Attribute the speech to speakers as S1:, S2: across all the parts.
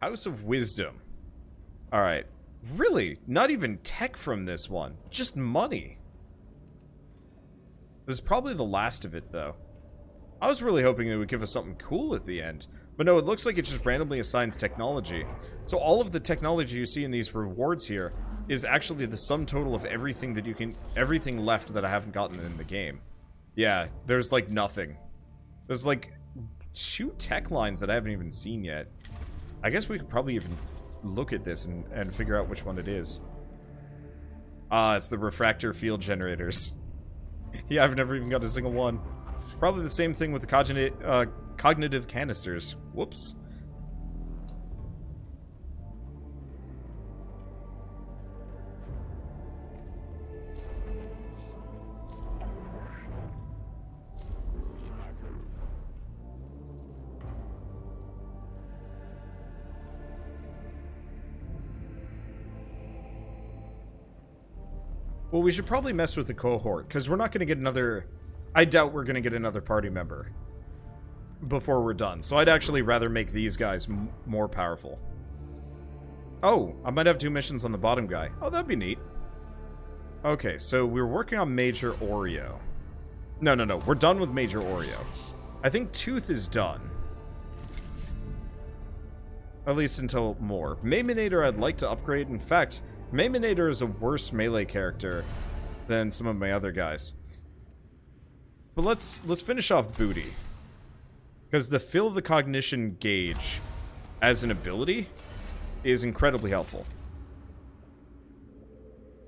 S1: House of Wisdom. Alright. Really? Not even tech from this one. Just money. This is probably the last of it, though. I was really hoping it would give us something cool at the end. But no, it looks like it just randomly assigns technology. So all of the technology you see in these rewards here is actually the sum total of everything that you can... everything left that I haven't gotten in the game. Yeah, there's like nothing. There's like 2 tech lines that I haven't even seen yet. I guess we could probably even look at this and figure out which one it is. Ah, it's the refractor field generators. Yeah, I've never even got a single one. Probably the same thing with the cognitive canisters. Whoops. Well, we should probably mess with the cohort, because we're not going to get another... I doubt we're going to get another party member before we're done. So I'd actually rather make these guys more powerful. Oh, I might have 2 missions on the bottom guy. Oh, that'd be neat. Okay, so we're working on Major Oreo. No, we're done with Major Oreo. I think Tooth is done. At least until more. Mayminator I'd like to upgrade. In fact... Mayminator is a worse melee character than some of my other guys. But let's finish off Booty. Because the fill the cognition gauge as an ability is incredibly helpful.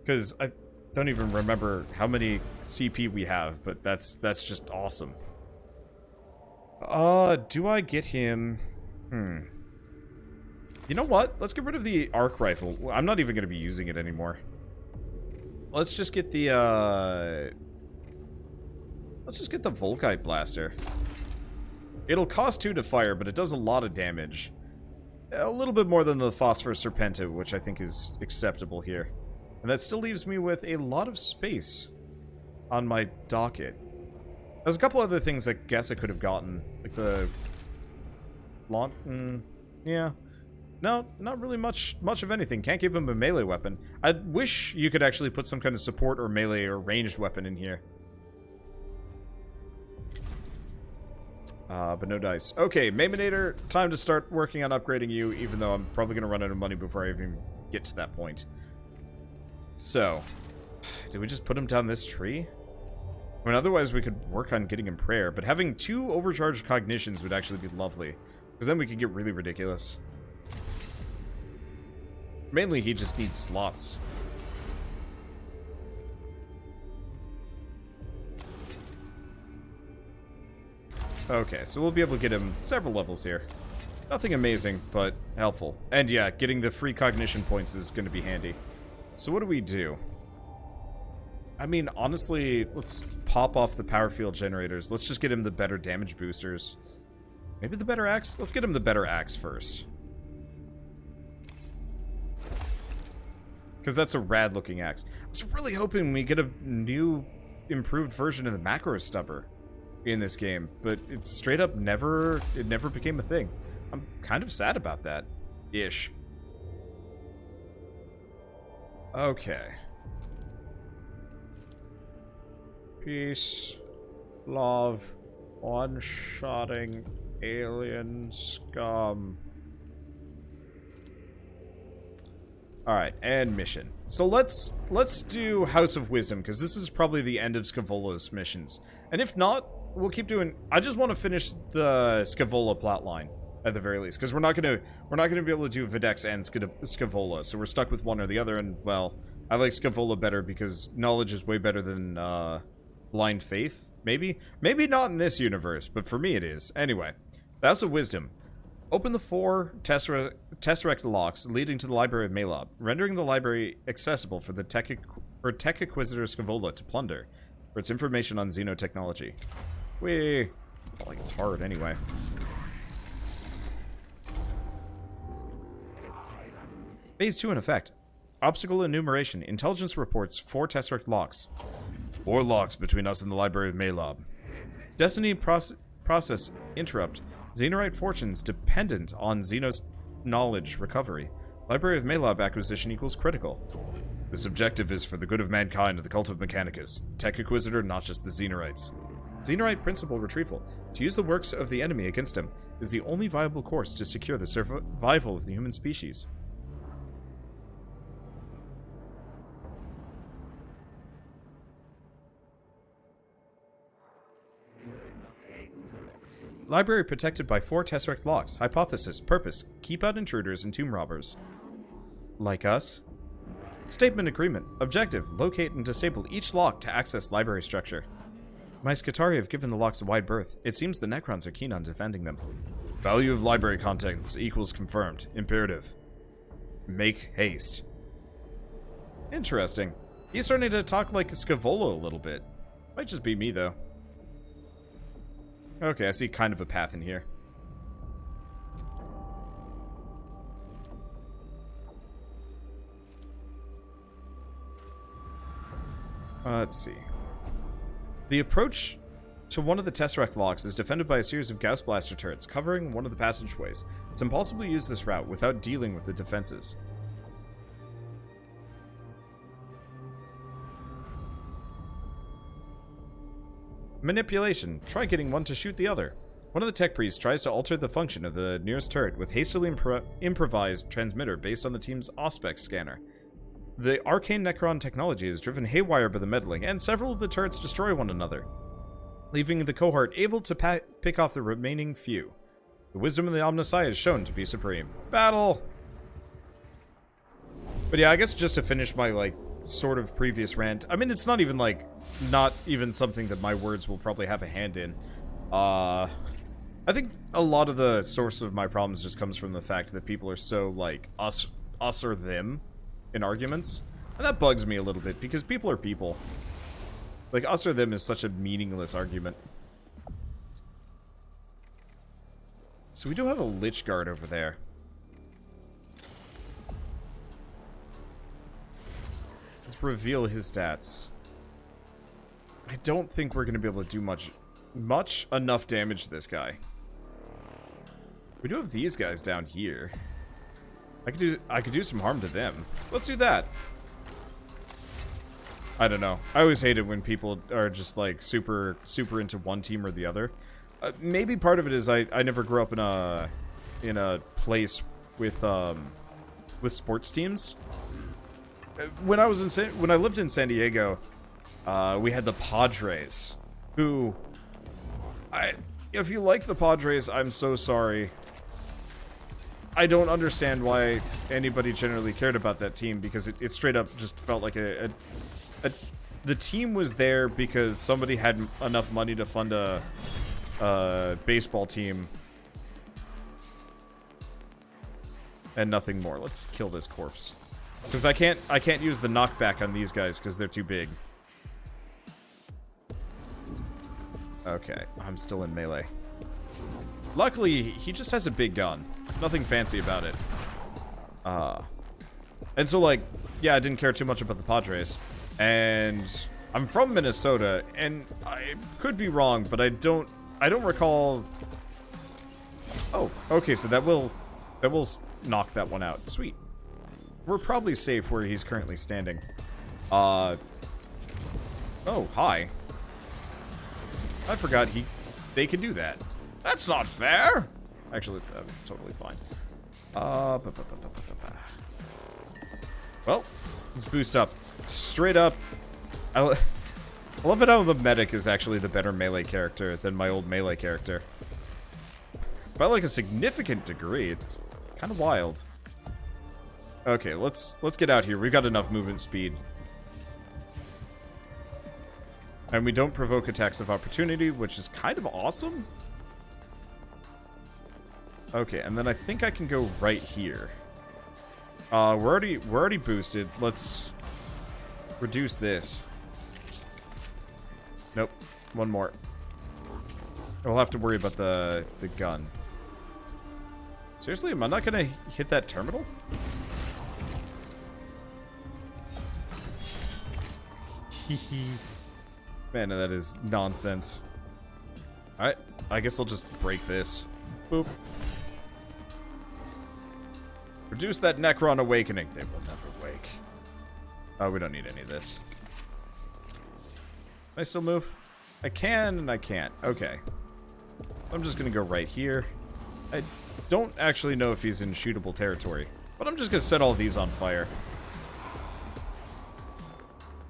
S1: Because I don't even remember how many CP we have, but that's just awesome. Do I get him? You know what? Let's get rid of the arc rifle. I'm not even going to be using it anymore. Let's just get the, let's just get the Volkite blaster. It'll cost 2 to fire, but it does a lot of damage. A little bit more than the Phosphorus Serpenta, which I think is acceptable here. And that still leaves me with a lot of space on my docket. There's a couple other things I guess I could have gotten. Like the... yeah. No, not really much of anything. Can't give him a melee weapon. I wish you could actually put some kind of support or melee or ranged weapon in here. But no dice. Okay, Mayminator, time to start working on upgrading you, even though I'm probably going to run out of money before I even get to that point. So, did we just put him down this tree? I mean, otherwise we could work on getting him prayer, but having 2 overcharged cognitions would actually be lovely, because then we could get really ridiculous. Mainly, he just needs slots. Okay, so we'll be able to get him several levels here. Nothing amazing, but helpful. And yeah, getting the free cognition points is going to be handy. So what do we do? I mean, honestly, let's pop off the power field generators. Let's just get him the better damage boosters. Maybe the better axe? Let's get him the better axe first. Because that's a rad-looking axe. I was really hoping we get a new, improved version of the macro stubber in this game, but it straight up never became a thing. I'm kind of sad about that. Ish. Okay. Peace, love, one-shotting alien scum. Alright, and mission. So let's do House of Wisdom, because this is probably the end of Scavolo's missions. And if not, we'll keep doing... I just want to finish the Scavola plotline, at the very least, because we're not gonna be able to do Videx and Scavola, so we're stuck with one or the other, and, well, I like Scavola better because knowledge is way better than, blind faith, maybe? Maybe not in this universe, but for me it is. Anyway, the House of Wisdom. Open the 4 Tesseract locks leading to the Library of Malob, rendering the library accessible for the Tech Inquisitor Scavola to plunder for its information on xenotechnology. Whee! Not like it's hard anyway. Phase 2 in effect. Obstacle enumeration. Intelligence reports 4 Tesseract locks. 4 locks between us and the Library of Malob. Destiny process interrupt. Xenorite fortunes dependent on knowledge recovery. Library of Malab acquisition equals critical. This objective is for the good of mankind and the cult of Mechanicus. Tech Inquisitor, not just the Xenorites. Xenorite principle retrieval. To use the works of the enemy against him is the only viable course to secure the survival of the human species. Library protected by 4 Tesseract locks. Hypothesis, purpose, keep out intruders and tomb robbers. Like us? Statement agreement. Objective, locate and disable each lock to access library structure. My Scutari have given the locks a wide berth. It seems the Necrons are keen on defending them. Value of library contents equals confirmed. Imperative. Make haste. Interesting. He's starting to talk like Scavolo a little bit. Might just be me, though. Okay, I see kind of a path in here. Let's see. The approach to one of the Tesseract locks is defended by a series of Gauss blaster turrets covering one of the passageways. It's impossible to use this route without dealing with the defenses. Manipulation. Try getting one to shoot the other. One of the tech priests tries to alter the function of the nearest turret with hastily improvised transmitter based on the team's Auspex scanner. The arcane Necron technology is driven haywire by the meddling, and several of the turrets destroy one another, leaving the cohort able to pick off the remaining few. The wisdom of the Omnissiah is shown to be supreme. Battle! But yeah, I guess just to finish my, like, sort of previous rant, I mean, it's not even, like, not even something that my words will probably have a hand in. I think a lot of the source of my problems just comes from the fact that people are so, like, us or them in arguments. And that bugs me a little bit, because people are people. Like, us or them is such a meaningless argument. So we do have a Lich Guard over there. Let's reveal his stats. I don't think we're going to be able to do enough damage to this guy. We do have these guys down here. I could do some harm to them. Let's do that. I don't know. I always hate it when people are just like super into one team or the other. Maybe part of it is I never grew up in a place with sports teams. When I lived in San Diego, we had the Padres, who if you like the Padres, I'm so sorry. I don't understand why anybody generally cared about that team, because it straight up just felt like the team was there because somebody had enough money to fund a baseball team and nothing more. Let's kill this corpse, because I can't use the knockback on these guys because they're too big. Okay, I'm still in melee. Luckily, he just has a big gun. Nothing fancy about it. And so, like, yeah, I didn't care too much about the Padres. And I'm from Minnesota, and I could be wrong, but I don't recall. Oh, okay, so that will knock that one out. Sweet. We're probably safe where he's currently standing. Oh, hi. I forgot they can do that. That's not fair! Actually, that's totally fine. Well, let's boost up. Straight up. I love it how the medic is actually the better melee character than my old melee character. By like a significant degree. It's kind of wild. Okay, let's get out here. We've got enough movement speed. And we don't provoke attacks of opportunity, which is kind of awesome. Okay, and then I think I can go right here. We're already boosted. Let's reduce this. Nope. One more. We'll have to worry about the gun. Seriously, am I not gonna hit that terminal? Man, that is nonsense. Alright, I guess I'll just break this. Boop. Reduce that Necron awakening. They will never wake. Oh, we don't need any of this. Can I still move? I can and I can't. Okay. I'm just going to go right here. I don't actually know if he's in shootable territory, but I'm just going to set all these on fire.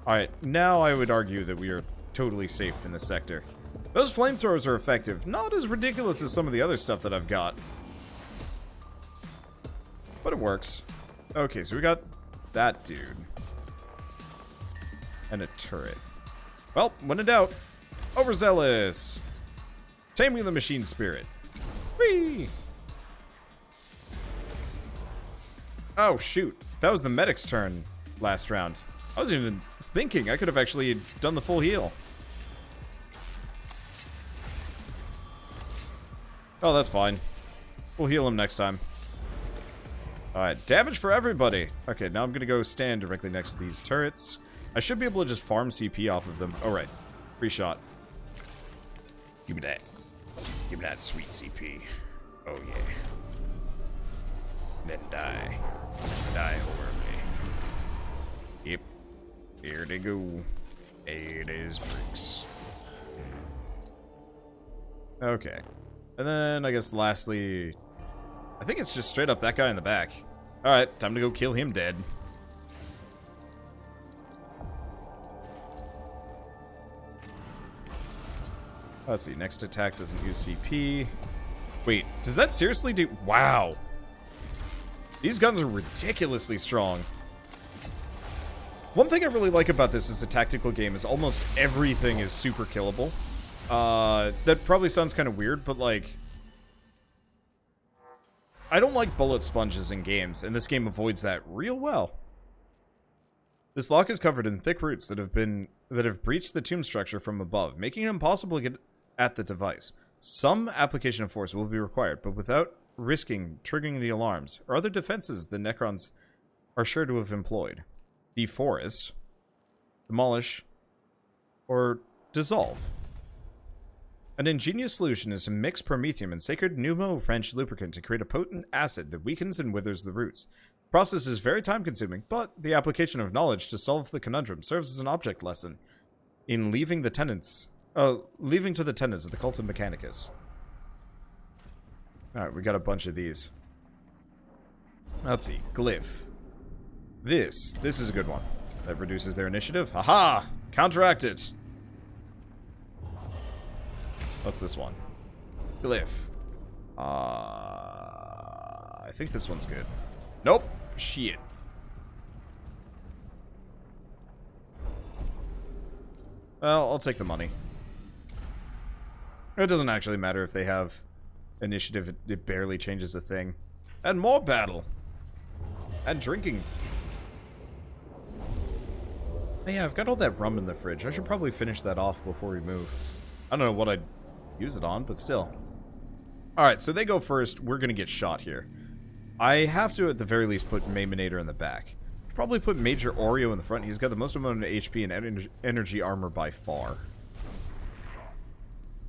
S1: Alright, now I would argue that we are totally safe in this sector. Those flamethrowers are effective. Not as ridiculous as some of the other stuff that I've got. But it works. Okay, so we got that dude. And a turret. Well, when in doubt, overzealous. Taming the machine spirit. Whee! Oh, shoot. That was the medic's turn last round. I wasn't even thinking. I could have actually done the full heal. Oh, that's fine. We'll heal him next time. Alright, damage for everybody. Okay, now I'm going to go stand directly next to these turrets. I should be able to just farm CP off of them. Oh, right. Free shot. Give me that. Give me that sweet CP. Oh, yeah. Then die. Die horribly. Yep. Here they go. It is bricks. Okay. And then, I guess, lastly... I think it's just straight up that guy in the back. Alright, time to go kill him dead. Let's see, next attack doesn't use CP. Wait, does that seriously do... Wow. These guns are ridiculously strong. One thing I really like about this as a tactical game is almost everything is super killable. That probably sounds kind of weird, but like... I don't like bullet sponges in games, and this game avoids that real well. This lock is covered in thick roots that have breached the tomb structure from above, making it impossible to get at the device. Some application of force will be required, but without risking triggering the alarms or other defenses the Necrons are sure to have employed. Deforest, demolish, or dissolve. An ingenious solution is to mix promethium and sacred pneumo-wrench lubricant to create a potent acid that weakens and withers the roots. The process is very time-consuming, but the application of knowledge to solve the conundrum serves as an object lesson in leaving to the tenets of the cult of Mechanicus. Alright, we got a bunch of these. Let's see. Glyph. This is a good one. That reduces their initiative. Haha! Counteracted! What's this one? Glyph. I think this one's good. Nope. Shit. Well, I'll take the money. It doesn't actually matter if they have initiative. It barely changes a thing. And more battle. And drinking. Oh yeah, I've got all that rum in the fridge. I should probably finish that off before we move. I don't know what I'd use it on, but still. Alright, so they go first. We're gonna get shot here. I have to, at the very least, put Mayminator in the back. Probably put Major Oreo in the front. He's got the most amount of HP and energy armor by far.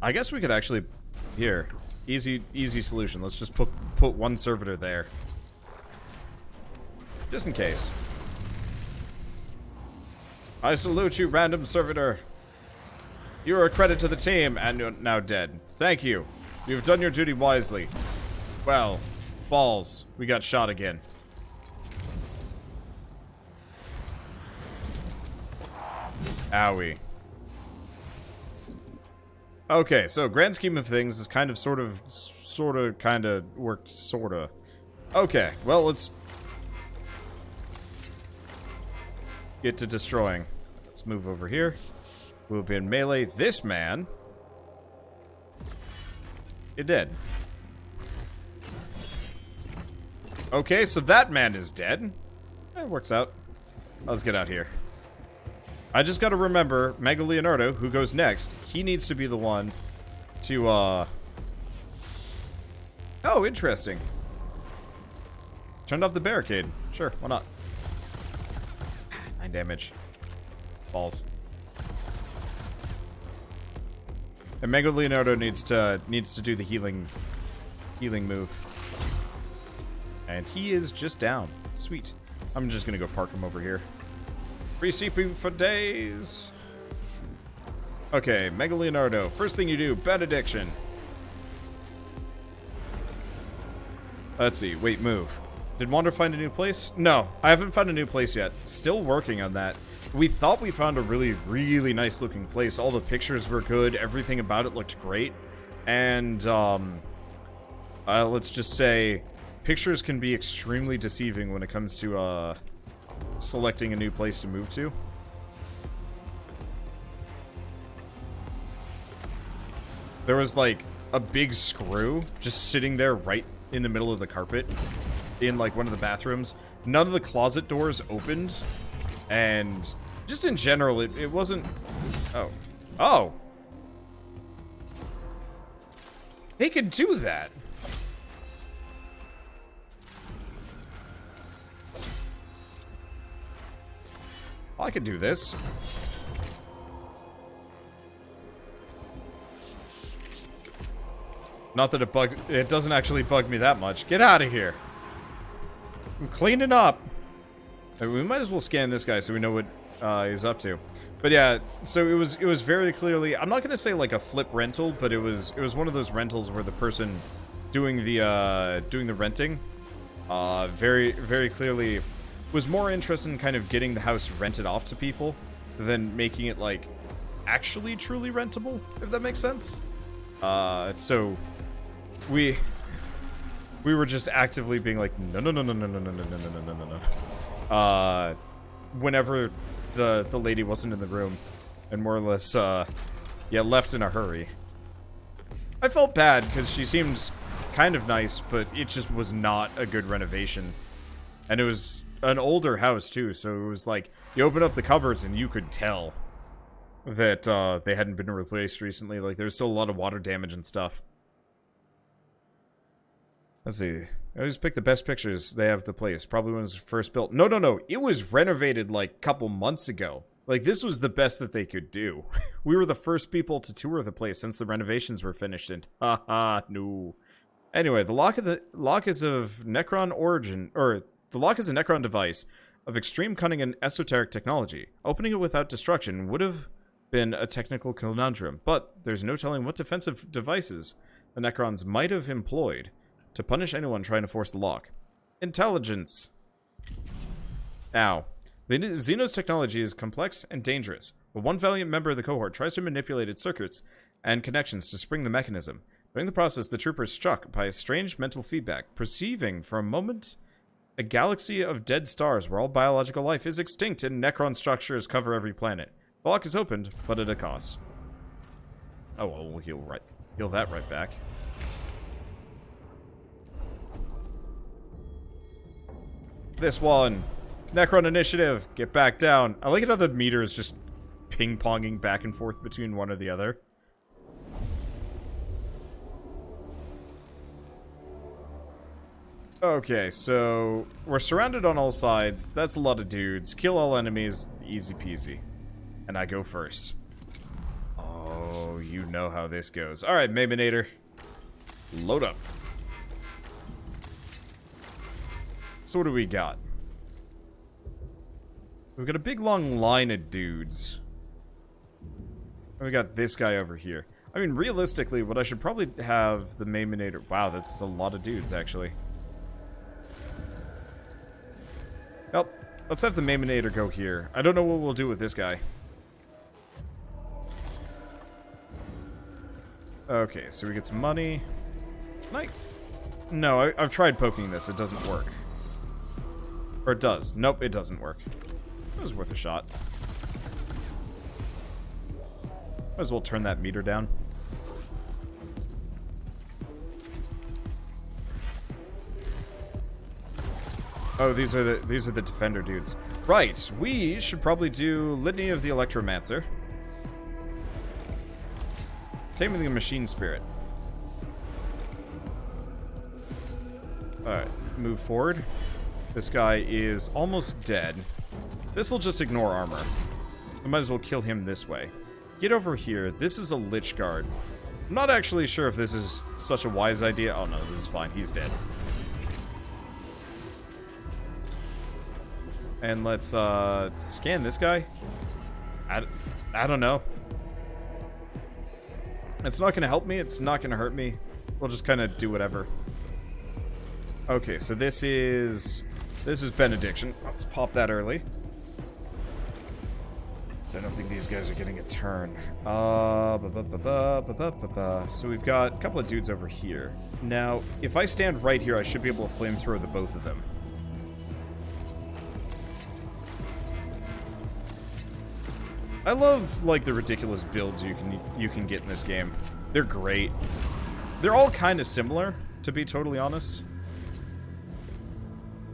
S1: I guess we could actually... Here. Easy solution. Let's just put one servitor there. Just in case. I salute you, random servitor. You are a credit to the team, and you're now dead. Thank you. You've done your duty wisely. Well, balls. We got shot again. Owie. Okay, so grand scheme of things, this kind of sorta worked, sorta. Okay, well, let's get to destroying. Let's move over here. We'll be in melee. This man. You're dead. Okay, so that man is dead. It works out. Let's get out here. I just gotta remember, Mago Leonardo, who goes next, he needs to be the one to, Oh, interesting. Turned off the barricade. Sure, why not? 9 damage. Balls. And Mago Leonardo needs to do the healing move. And he is just down. Sweet. I'm just gonna go park him over here. Free CPU for days. Okay, Mega Leonardo. First thing you do, benediction. Let's see. Wait, move. Did Wander find a new place? No, I haven't found a new place yet. Still working on that. We thought we found a really, really nice looking place. All the pictures were good. Everything about it looked great. And, let's just say, pictures can be extremely deceiving when it comes to, selecting a new place to move to. There was, like, a big screw just sitting there right in the middle of the carpet in, like, one of the bathrooms. None of the closet doors opened. And just in general, it wasn't... Oh. Oh! They could do that! I could do this. Not that it doesn't actually bug me that much. Get out of here. I'm cleaning up. We might as well scan this guy so we know what he's up to. But yeah, so it was very clearly, I'm not gonna say like a flip rental, but it was one of those rentals where the person doing the renting very, very clearly was more interested in kind of getting the house rented off to people than making it like actually truly rentable, if that makes sense. So we were just actively being like, no, whenever the lady wasn't in the room, and more or less, yeah, left in a hurry. I felt bad because she seemed kind of nice, but it just was not a good renovation, and it was an older house too. So it was like you open up the cupboards and you could tell that they hadn't been replaced recently. Like there's still a lot of water damage and stuff. Let's see. I always pick the best pictures they have of the place. Probably when it was first built. No. It was renovated like a couple months ago. Like this was the best that they could do. We were the first people to tour the place since the renovations were finished. And no. Anyway, the lock is of Necron origin, or the lock is a Necron device of extreme cunning and esoteric technology. Opening it without destruction would have been a technical conundrum, but there's no telling what defensive devices the Necrons might have employed to punish anyone trying to force the lock. Intelligence. Ow. The Xenos technology is complex and dangerous, but one valiant member of the cohort tries to manipulate its circuits and connections to spring the mechanism. During the process, the trooper is struck by a strange mental feedback, perceiving for a moment a galaxy of dead stars where all biological life is extinct and Necron structures cover every planet. The lock is opened, but at a cost. Oh well, we'll heal that right back. This one. Necron initiative. Get back down. I like it how the meter is just ping-ponging back and forth between one or the other. Okay, so we're surrounded on all sides. That's a lot of dudes. Kill all enemies. Easy peasy. And I go first. Oh, you know how this goes. Alright, Maminator. Load up. So what do we got? We've got a big long line of dudes. And we got this guy over here. I mean, realistically, what I should probably have the Maminator... Wow, that's a lot of dudes, actually. Well, let's have the Maminator go here. I don't know what we'll do with this guy. Okay, so we get some money. No, I've tried poking this. It doesn't work. Or it does. Nope, it doesn't work. It was worth a shot. Might as well turn that meter down. Oh, these are the defender dudes. Right, we should probably do Litany of the Electromancer. Taming the Machine Spirit. Alright, move forward. This guy is almost dead. This'll just ignore armor. I might as well kill him this way. Get over here. This is a Lich Guard. I'm not actually sure if this is such a wise idea. Oh no, this is fine. He's dead. And let's scan this guy. I don't know. It's not going to help me. It's not going to hurt me. We'll just kind of do whatever. Okay, so this is Benediction. Let's pop that early. So I don't think these guys are getting a turn. So we've got a couple of dudes over here. Now, if I stand right here, I should be able to flamethrower the both of them. I love, like, the ridiculous builds you can get in this game. They're great. They're all kind of similar, to be totally honest.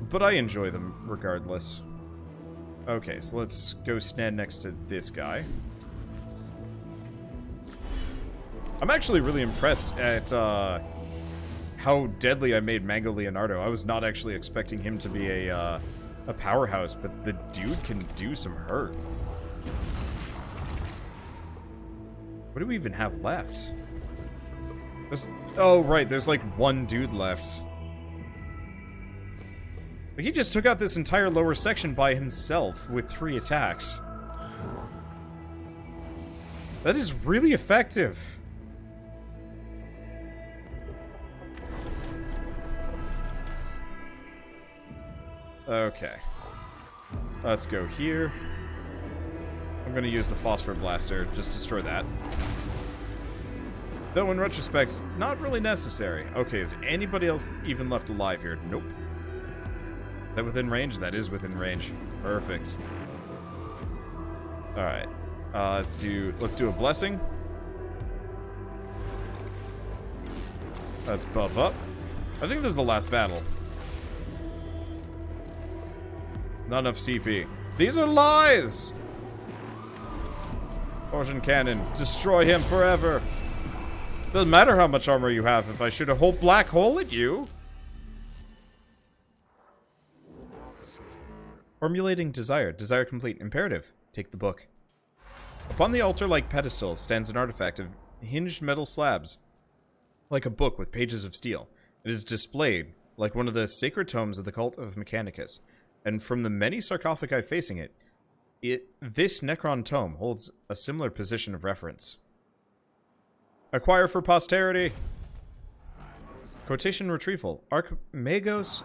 S1: But I enjoy them regardless. Okay, so let's go stand next to this guy. I'm actually really impressed at how deadly I made Mango Leonardo. I was not actually expecting him to be a powerhouse, but the dude can do some hurt. What do we even have left? Oh, right, there's like one dude left. Like, he just took out this entire lower section by himself with 3 attacks. That is really effective. Okay. Let's go here. I'm going to use the Phosphor Blaster. Just destroy that. Though, in retrospect, not really necessary. Okay, is anybody else even left alive here? Nope. Is that within range? That is within range. Perfect. Alright. Let's do a Blessing. Let's buff up. I think this is the last battle. Not enough CP. These are lies! Torsion Cannon. Destroy him forever. Doesn't matter how much armor you have if I shoot a whole black hole at you. Formulating desire. Desire complete. Imperative. Take the book. Upon the altar-like pedestal stands an artifact of hinged metal slabs, like a book with pages of steel. It is displayed like one of the sacred tomes of the cult of Mechanicus, and from the many sarcophagi facing it, this Necron tome holds a similar position of reference. Acquire for posterity. Quotation retrieval. Magos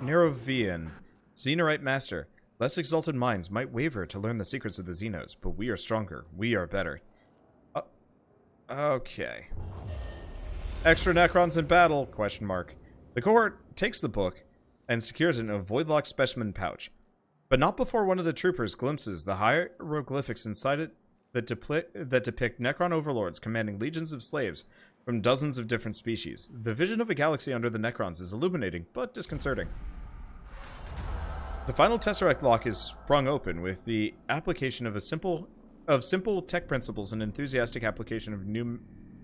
S1: Nerovian. Xenorite Master. Less exalted minds might waver to learn the secrets of the Xenos, but we are stronger. We are better. Okay. Extra Necrons in battle? Question mark. The cohort takes the book and secures it in a void-locked specimen pouch, but not before one of the troopers glimpses the hieroglyphics inside it that depict Necron overlords commanding legions of slaves from dozens of different species. The vision of a galaxy under the Necrons is illuminating, but disconcerting. The final Tesseract lock is sprung open with the application of simple tech principles and enthusiastic application of a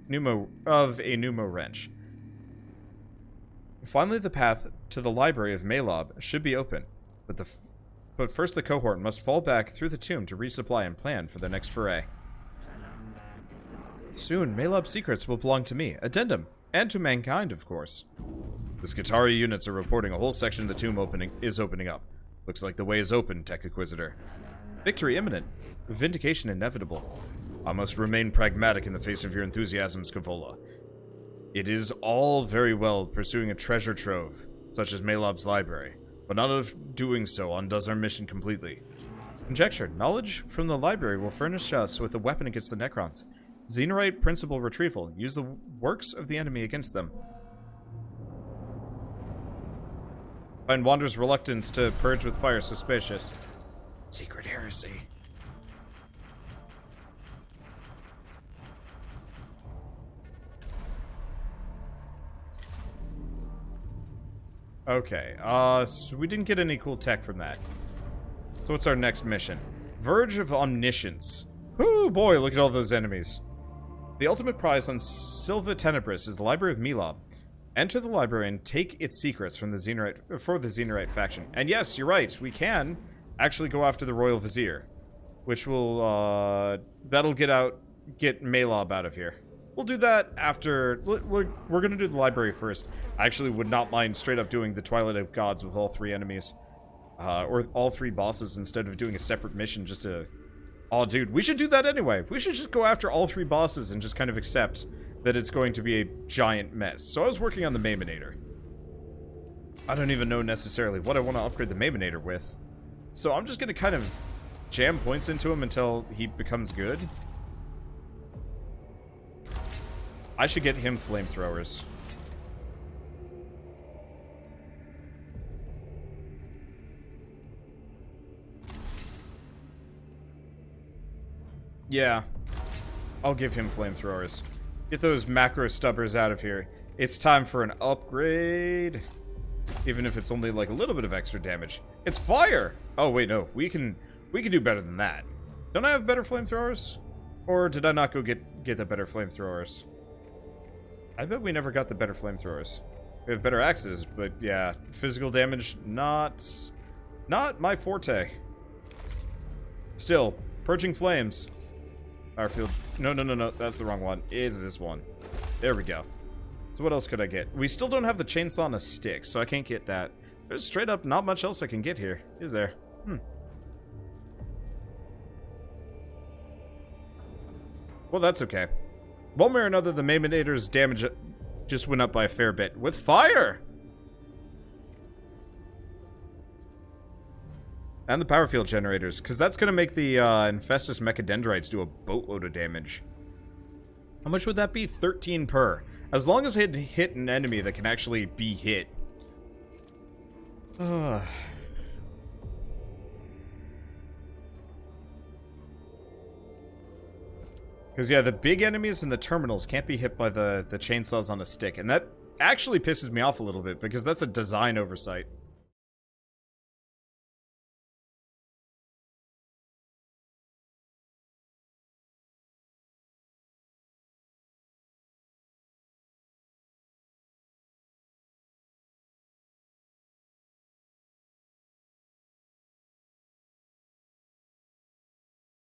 S1: pneumo wrench. Finally, the path to the library of Malob should be open, but first the cohort must fall back through the tomb to resupply and plan for their next foray. Soon, Malob's secrets will belong to me. Addendum, and to mankind, of course. The Skitarii units are reporting a whole section of the tomb is opening up. Looks like the way is open, Tech Inquisitor. Victory imminent. Vindication inevitable. I must remain pragmatic in the face of your enthusiasm, Scavola. It is all very well pursuing a treasure trove, such as Malob's library, but none of doing so undoes our mission completely. Conjecture. Knowledge from the library will furnish us with a weapon against the Necrons. Xenorite principle retrieval. Use the works of the enemy against them. Find Wander's reluctance to purge with fire suspicious. Secret heresy. Okay, so we didn't get any cool tech from that. So what's our next mission? Verge of Omniscience. Oh boy, look at all those enemies. The ultimate prize on Silva Tenebris is the Library of Melob. Enter the library and take its secrets from the Xenorite faction. And yes, you're right, we can actually go after the Royal Vizier, which will, that'll get Malob out of here. We'll do that after. We're gonna do the library first. I actually would not mind straight up doing the Twilight of Gods with all 3 enemies. Or all 3 bosses instead of doing a separate mission just to... Oh, dude, we should do that anyway. We should just go after all 3 bosses and just kind of accept that it's going to be a giant mess. So I was working on the Maiminator. I don't even know necessarily what I want to upgrade the Maiminator with. So I'm just going to kind of jam points into him until he becomes good. I should get him flamethrowers. Yeah. I'll give him flamethrowers. Get those macro stubbers out of here. It's time for an upgrade. Even if it's only like a little bit of extra damage. It's fire! Oh wait, no. We can do better than that. Don't I have better flamethrowers? Or did I not go get the better flamethrowers? I bet we never got the better flamethrowers. We have better axes, but yeah, physical damage not my forte. Still, purging flames. Our field. No, that's the wrong one. It's this one. There we go. So what else could I get? We still don't have the chainsaw on a stick, so I can't get that. There's straight up not much else I can get here, is there? Well, that's okay. One way or another, the Maiminator's damage just went up by a fair bit. With fire! And the power field generators, because that's going to make the Infestus Mechadendrites do a boatload of damage. How much would that be? 13 per. As long as I hit an enemy that can actually be hit. Because, yeah, the big enemies and the terminals can't be hit by the chainsaws on a stick. And that actually pisses me off a little bit, because that's a design oversight.